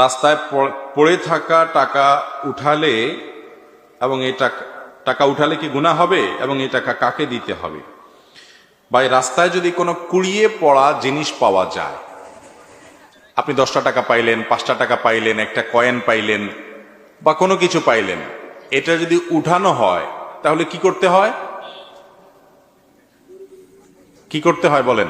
রাস্তায় পড়ে থাকা টাকা উঠালে এবং এই টাকা উঠালে কি গুনাহ হবে এবং এই টাকা কাকে দিতে হবে? বা রাস্তায় যদি কোনো কুড়িয়ে পড়া জিনিস পাওয়া যায়, আপনি 10টা টাকা পাইলেন, 5টা টাকা পাইলেন, একটা কয়েন পাইলেন বা কোনো কিছু পাইলেন, এটা যদি উঠানো হয় তাহলে কি করতে হয়? কি করতে হয় বলেন?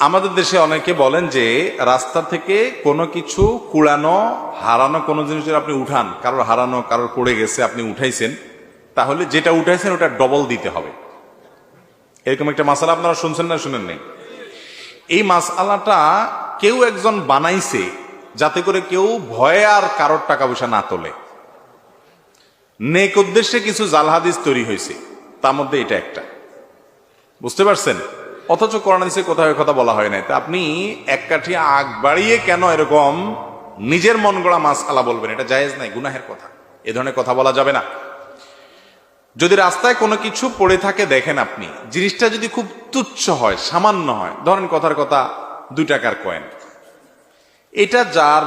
আমাদের দেশে অনেকে বলেন যে রাস্তা থেকে কোনো কিছু কুড়ানো, হারানো কোনো জিনিস যদি আপনি উঠান, কারোর হারানো, কারোর পড়ে গেছে, আপনি উঠাইছেন, তাহলে যেটা উঠাইছেন ওটা ডবল দিতে হবে। এরকম একটা মাসালা আপনারা শুনছেন না শুনেন নাই? এই মাসালাটা কেউ একজন বানাইছে যাতে করে কেউ ভয়ে আর কারোর টাকা পয়সা না তোলে। নেক উদ্দেশ্যে কিছু জাল হাদিস তৈরি হয়েছে, তার মধ্যে এটা একটা, বুঝতে পারছেন? অথচ কোরআন হাদিসে কোথাও কথা বলা হয় নাই। তা আপনি এক কাঠি আগ বাড়িয়ে কেন এরকম নিজের মন গড়া মাসআলা বলবেন? এটা জায়েজ নাই, গুনাহের কথা। এ ধরনের কথা বলা যাবে না। যদি রাস্তায় কোনো কিছু পড়ে থাকে দেখেন আপনি, জিনিসটা যদি খুব তুচ্ছ হয়, সামান্য হয়, ধরেন কথার কথা 2 টাকার কয়েন, এটা যার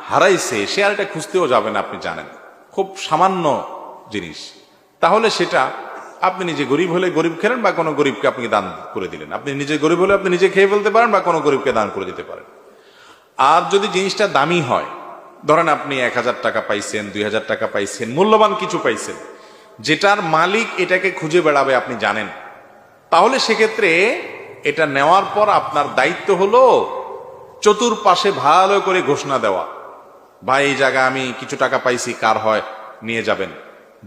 হারাইছে সে আর এটা খুঁজতেও যাবে না, আপনি জানেন খুব সামান্য জিনিস, তাহলে সেটা আপনি নিজে গরিব হলে গরিব খেলেন বা কোনো গরিবকে আপনি দান করে দিলেন। আপনি নিজে গরিব হলে আপনি নিজে খেয়ে ফেলতে পারেন বা কোনো গরিবকে দান করে দিতে পারেন। আর যদি জিনিসটা দামি হয়, ধরেন আপনি 1000 টাকা পাইছেন, 2000 টাকা পাইছেন, মূল্যবান কিছু পাইছেন, যেটার মালিক এটাকে খুঁজে বেড়াবে আপনি জানেন, তাহলে সেক্ষেত্রে এটা নেওয়ার পর আপনার দায়িত্ব হলো চতুর্পাশে ভালো করে ঘোষণা দেওয়া, ভাই এই জায়গা আমি কিছু টাকা পাইছি, কার হয় নিয়ে যাবেন।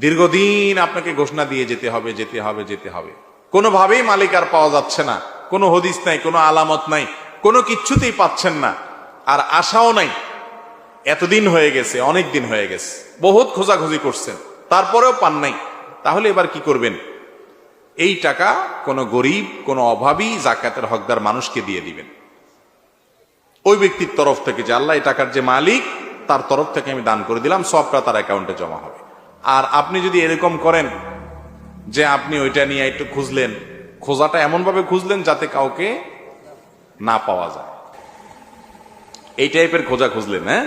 দীর্ঘদিন আপনাকে ঘোষণা দিয়ে যেতে হবে, যেতে হবে, যেতে হবে। কোনোভাবেই মালিক আর পাওয়া যাচ্ছে না, কোনো হদিস নাই, কোনো আলামত নাই, কোনো কিচ্ছুতেই পাচ্ছেন না, আর আশাও নাই। এতদিন হয়ে গেছে, অনেক দিন হয়ে গেছে, বহুত খোঁজাখুঁজি করছেন, তারপরেও পান নাই। তাহলে এবার কি করবেন? এই টাকা কোনো গরিব, কোনো অভাবী, জাকাতের হকদার মানুষকে দিয়ে দিবেন। ওই ব্যক্তির তরফ থেকে, যে আল্লাহ এই টাকার যে মালিক, তার তরফ থেকে আমি দান করে দিলাম, সবটা তার অ্যাকাউন্টে জমা হবে। আর আপনি যদি এরকম করেন যে আপনি ওইটা নিয়ে একটু খুঁজলেন, খোঁজাটা এমন ভাবে খুঁজলেন যাতে কাউকে না পাওয়া যায়, এই টাইপের খোঁজা খুঁজলেন, হ্যাঁ?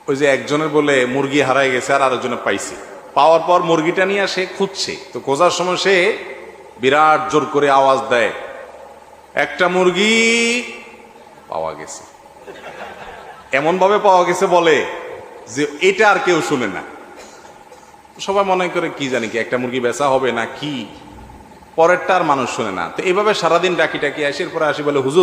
ওই যে একজনের বলে মুরগি হারাই গেছে আর আরেকজনে পাইছে, পাওয়ার পর মুরগিটা নিয়ে সে খুঁজছে, তো খোঁজার সময় সে বিরাট জোর করে আওয়াজ দেয়, একটা মুরগি পাওয়া গেছে। এমন ভাবে পাওয়া গেছে বলে যে এটা আর কেউ শুনে না, সবাই মনে করে কি জানি কি একটা মুরগি বেচা হবে না কি, পরেরটা আর মানুষ শুনে না। তো এইভাবে সারাদিন ডাকি আসি, এরপরে আসি বলে, হুজুর